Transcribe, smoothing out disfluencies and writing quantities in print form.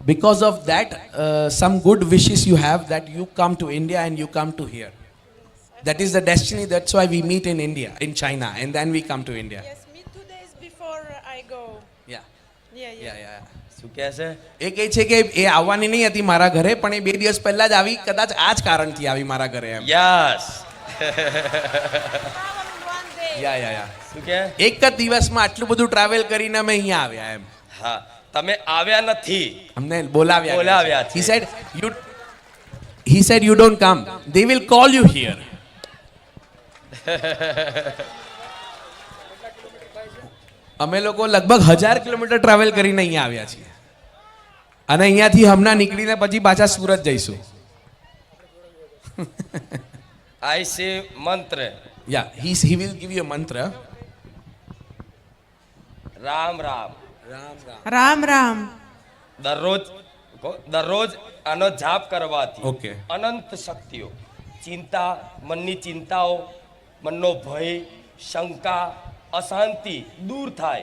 Because of that, some good wishes you have that you come to India and you come to here. That is the destiny. That's why we meet in India, in China, and then we come to India. Yes, me 2 days before I go. Yeah, Yeah, yeah. yeah, yeah. શું કહે છે? એ કહે છે કે એ આવવાની નહીં હતી મારા ઘરે, પણ એ 2 દિવસ પહેલા જ આવી, કદાચ આ જ કારણથી આવી મારા ઘરે એમ. યસ. Travel in 1 day. યા યા યા. શું કહે? એક જ દિવસમાં આટલું બધું ટ્રાવેલ કરીને અમે અહીંયા આવ્યા એમ. હા, તમે આવ્યા નથી, અમને બોલાવ્યા. બોલાવ્યા છે. He said you don't come. They will call you here. અમે લોકો લગભગ 1000 કિલોમીટર ટ્રાવેલ કરીને અહીંયા આવ્યા છીએ અને અહીંયાથી હમણાં નીકળીને પછી પાછા સુરત જઈશું. આઈ સે મંત્ર. Yeah, he will give you a mantra. Ram Ram. Ram Ram. દરરોજ આનો જાપ કરવાથી Okay. અનંત શક્તિઓ, ચિંતા, મનની ચિંતાઓ, મનનો ભય, શંકા, અશાંતિ દૂર થાય.